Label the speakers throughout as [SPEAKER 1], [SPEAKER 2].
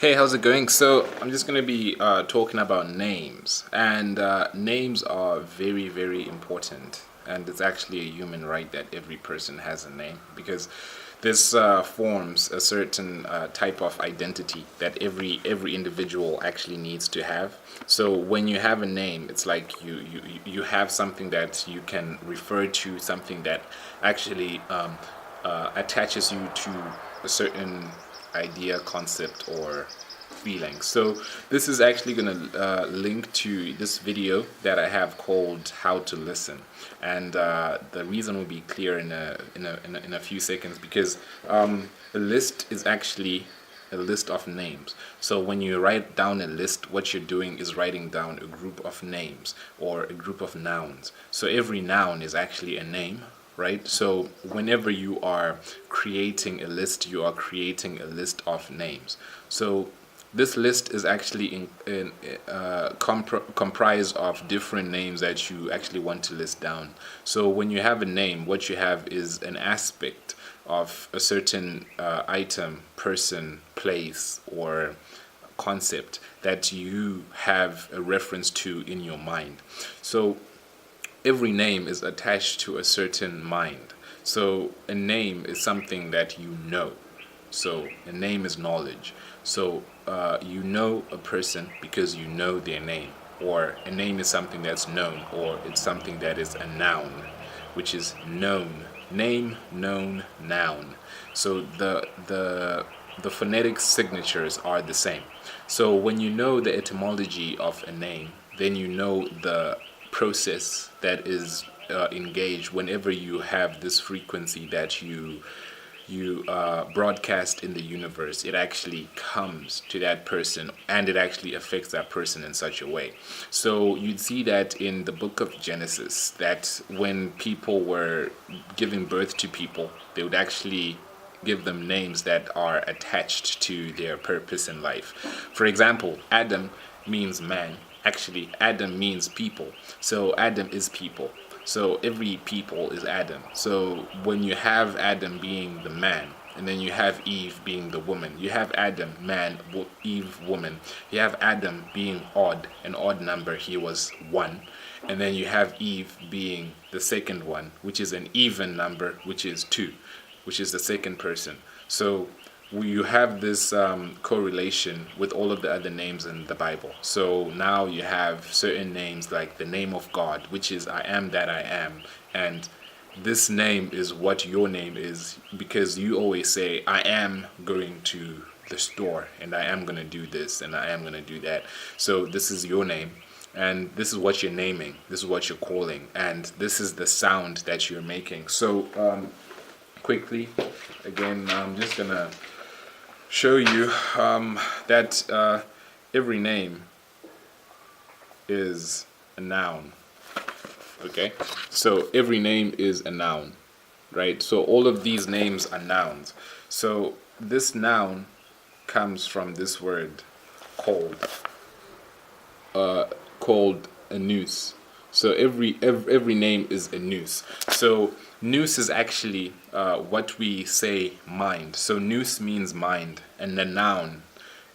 [SPEAKER 1] Hey, how's it going? So, I'm just going to be talking about names. And names are very, very important. And it's actually a human right that every person has a name because this forms a certain type of identity that every individual actually needs to have. So, when you have a name, it's like you have something that you can refer to, something that actually attaches you to a certain idea, concept, or feeling. So this is actually going to link to this video that I have called "How to Listen," and the reason will be clear in a few seconds because a list is actually a list of names. So when you write down a list, what you're doing is writing down a group of names or a group of nouns. So every noun is actually a name, right? So whenever you are creating a list, you are creating a list of names. So this list is actually comprised of different names that you actually want to list down. So when you have a name, what you have is an aspect of a certain item, person, place, or concept that you have a reference to in your mind. So every name is attached to a certain mind. So a name is something that you know. So a name is knowledge. So you know a person because you know their name. Or a name is something that's known, or it's something that is a noun, which is known. Name, known, noun. So the phonetic signatures are the same. So when you know the etymology of a name, then you know the process that is engaged whenever you have this frequency that you broadcast in the universe. It actually comes to that person and it actually affects that person in such a way. So you'd see that in the book of Genesis, that when people were giving birth to people, they would actually give them names that are attached to their purpose in life. For example, Adam means man. Actually, Adam means people. So Adam is people. So every people is Adam. So when you have Adam being the man, and then you have Eve being the woman, you have Adam, man, Eve, woman. You have Adam being odd, an odd number, he was 1. And then you have Eve being the second one, which is an even number, which is 2, which is the second person. So you have this correlation with all of the other names in the Bible. So now you have certain names like the name of God, which is I am that I am. And this name is what your name is because you always say, I am going to the store and I am going to do this and I am going to do that. So this is your name. And this is what you're naming. This is what you're calling. And this is the sound that you're making. So quickly, again, I'm just going to show you that every name is a noun. Okay, so every name is a noun, right? So all of these names are nouns. So this noun comes from this word called called a noose. So every name is a noose. So noose is actually what we say mind. So noose means mind, and the noun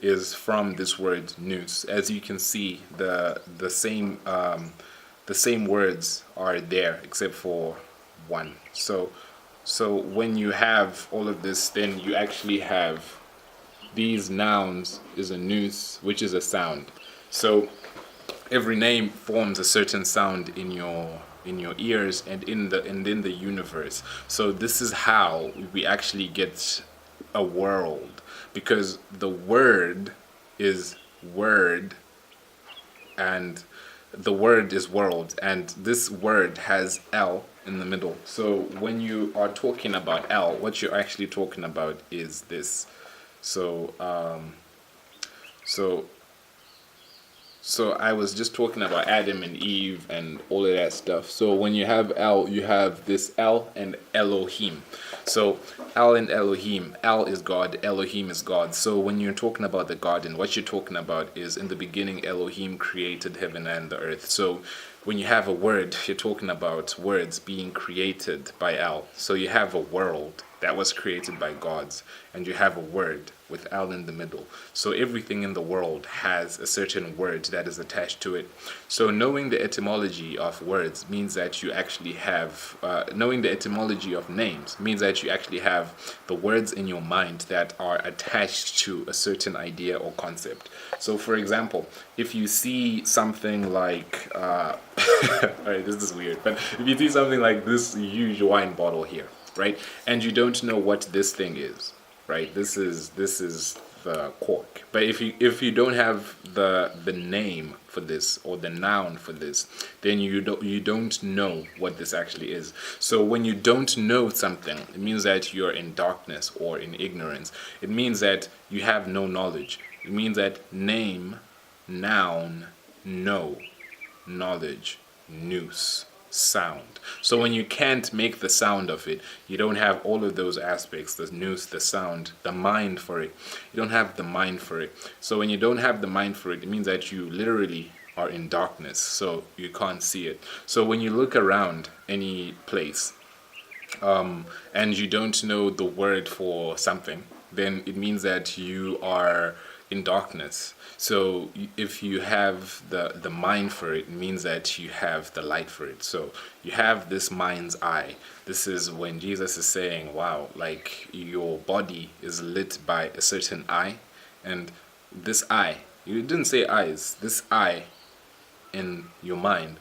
[SPEAKER 1] is from this word noose. As you can see, the same words are there except for one. So when you have all of this, then you actually have these nouns is a noose, which is a sound. So every name forms a certain sound in your ears and in the universe. So this is how we actually get a world, because the word is word and the word is world, and this word has L in the middle. So when you are talking about L, what you're actually talking about is this. So so I was just talking about Adam and Eve and all of that stuff. So when you have L, you have this L and Elohim. So L and Elohim. L is God, Elohim is God. So when you're talking about the garden, what you're talking about is in the beginning Elohim created heaven and the earth. So when you have a word, you're talking about words being created by L. So you have a world that was created by gods, and you have a word with L in the middle. So everything in the world has a certain word that is attached to it. So knowing the etymology of words means that you actually have, knowing the etymology of names means that you actually have the words in your mind that are attached to a certain idea or concept. So for example, if you see something like, alright, this is weird, but if you see something like this huge wine bottle here, right, and you don't know what this thing is, right, this is the cork, but if you don't have the name for this or the noun for this, then you don't know what this actually is. So when you don't know something, it means that you're in darkness or in ignorance. It means that you have no knowledge. It means that name, noun, know, knowledge, noose, sound. So when you can't make the sound of it, you don't have all of those aspects, the noose, the sound, the mind for it. You don't have the mind for it. So when you don't have the mind for it, it means that you literally are in darkness, so you can't see it. So when you look around any place, and you don't know the word for something, then it means that you are in darkness. So if you have the mind for it, it means that you have the light for it. So you have this mind's eye. This is when Jesus is saying, wow, like your body is lit by a certain eye, and this eye, you didn't say eyes, this eye in your mind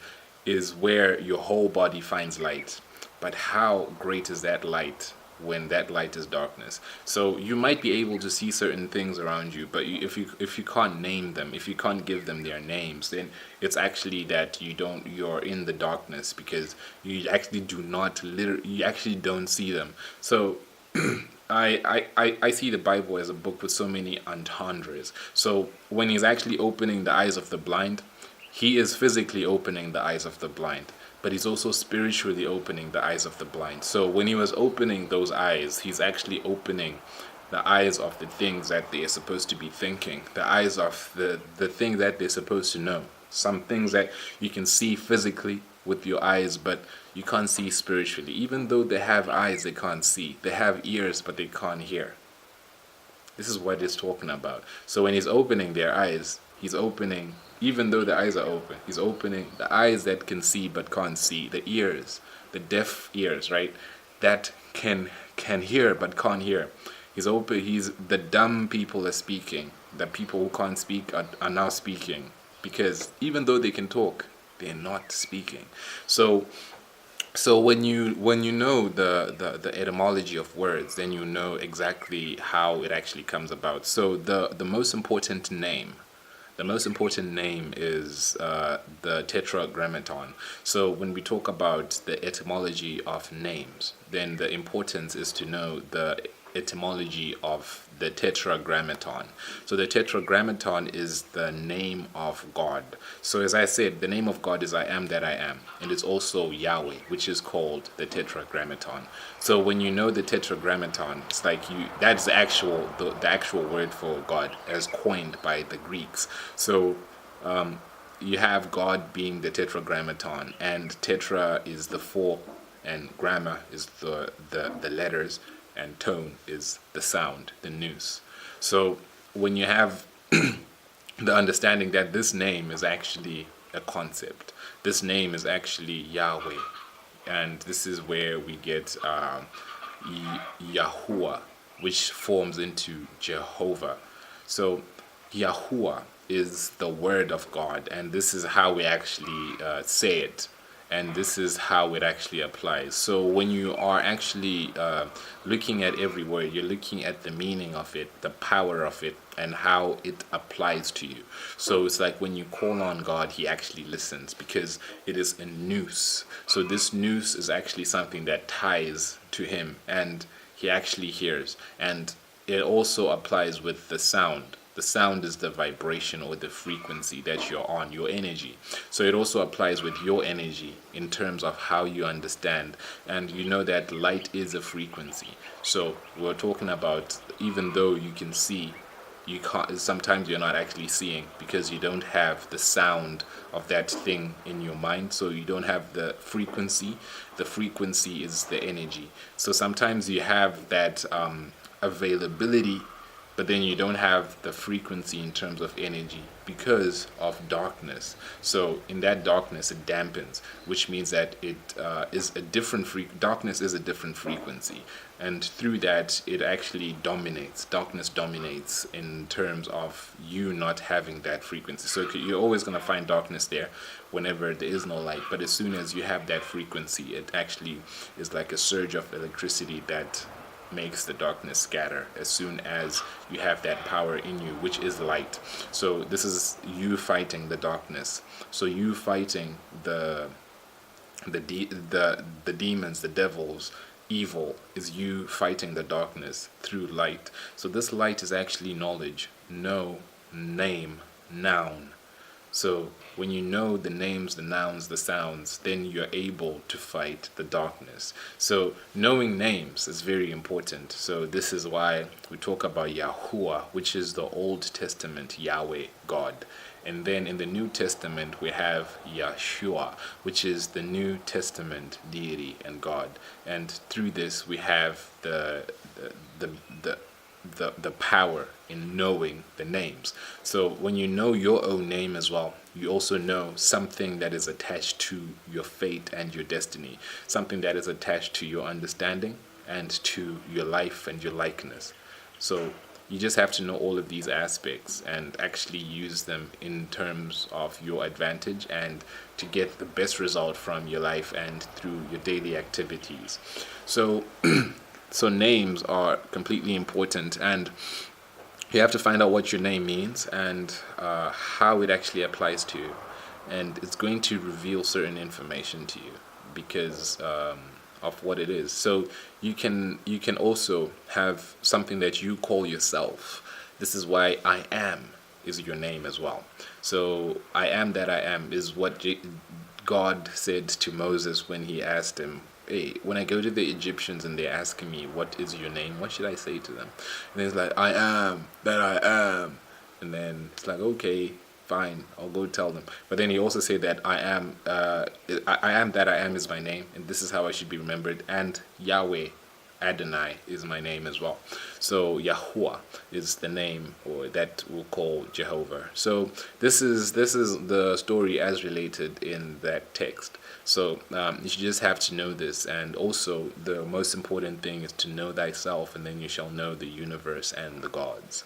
[SPEAKER 1] is where your whole body finds light. But how great is that light when that light is darkness? So you might be able to see certain things around you, but if you can't name them, if you can't give them their names, then it's actually that you're in the darkness, because you actually you actually don't see them. So I see the Bible as a book with so many entendres. So when he's actually opening the eyes of the blind, he is physically opening the eyes of the blind, but he's also spiritually opening the eyes of the blind. So when he was opening those eyes, he's actually opening the eyes of the things that they're supposed to be thinking, the eyes of the thing that they're supposed to know. Some things that you can see physically with your eyes, but you can't see spiritually. Even though they have eyes, they can't see. They have ears, but they can't hear. This is what he's talking about. So when he's opening their eyes, he's opening, even though the eyes are open, he's opening the eyes that can see but can't see, the ears, the deaf ears, right, that can hear but can't hear. The dumb people are speaking. The people who can't speak are now speaking, because even though they can talk, they're not speaking. So when you know the etymology of words, then you know exactly how it actually comes about. So the most important name is the Tetragrammaton. So when we talk about the etymology of names, then the importance is to know the etymology of the Tetragrammaton. So the Tetragrammaton is the name of God. So as I said, the name of God is I am that I am, and it's also Yahweh, which is called the Tetragrammaton. So when you know the Tetragrammaton, it's like that's the actual word for God as coined by the Greeks. So you have God being the Tetragrammaton, and tetra is the four, and gramma is the letters, and tone is the sound, the noose. So when you have the understanding that this name is actually a concept, this name is actually Yahweh, and this is where we get Yahuwah, which forms into Jehovah. So Yahuwah is the word of God, and this is how we actually say it, and this is how it actually applies. So when you are actually looking at every word, you're looking at the meaning of it, the power of it, and how it applies to you. So it's like when you call on God, he actually listens, because it is a noose. So this noose is actually something that ties to him, and he actually hears. And it also applies with the sound. The sound is the vibration or the frequency that you're on, your energy. So it also applies with your energy in terms of how you understand. And you know that light is a frequency. So we're talking about, even though you can see, you can't, sometimes you're not actually seeing, because you don't have the sound of that thing in your mind. So you don't have the frequency. The frequency is the energy. So sometimes you have that availability, but then you don't have the frequency in terms of energy because of darkness. So in that darkness, it dampens, which means that it is a different darkness is a different frequency, and through that, it actually dominates. Darkness dominates in terms of you not having that frequency. So you're always going to find darkness there whenever there is no light, but as soon as you have that frequency, it actually is like a surge of electricity that makes the darkness scatter as soon as you have that power in you, which is light. So this is you fighting the darkness. So you fighting the demons, the devils, evil, is you fighting the darkness through light. So this light is actually knowledge, know, name, noun. So when you know the names, the nouns, the sounds, then you're able to fight the darkness. So knowing names is very important. So this is why we talk about Yahuwah, which is the Old Testament Yahweh, God. And then in the New Testament we have Yeshua, which is the New Testament deity and God. And through this we have the power in knowing the names. So when you know your own name as well, you also know something that is attached to your fate and your destiny, something that is attached to your understanding and to your life and your likeness. So you just have to know all of these aspects and actually use them in terms of your advantage and to get the best result from your life and through your daily activities. So so names are completely important, and you have to find out what your name means and how it actually applies to you, and it's going to reveal certain information to you because of what it is. So you can also have something that you call yourself. This is why I am is your name as well. So I am that I am is what God said to Moses when he asked him, hey, when I go to the Egyptians and they're asking me, what is your name? What should I say to them? And he's like, I am that I am. And then it's like, okay, fine, I'll go tell them. But then he also said that I am that I am is my name, and this is how I should be remembered. And Yahweh, Adonai, is my name as well. So Yahuwah is the name, or that we'll call Jehovah. So this is the story as related in that text. So you just have to know this, and also the most important thing is to know thyself, and then you shall know the universe and the gods.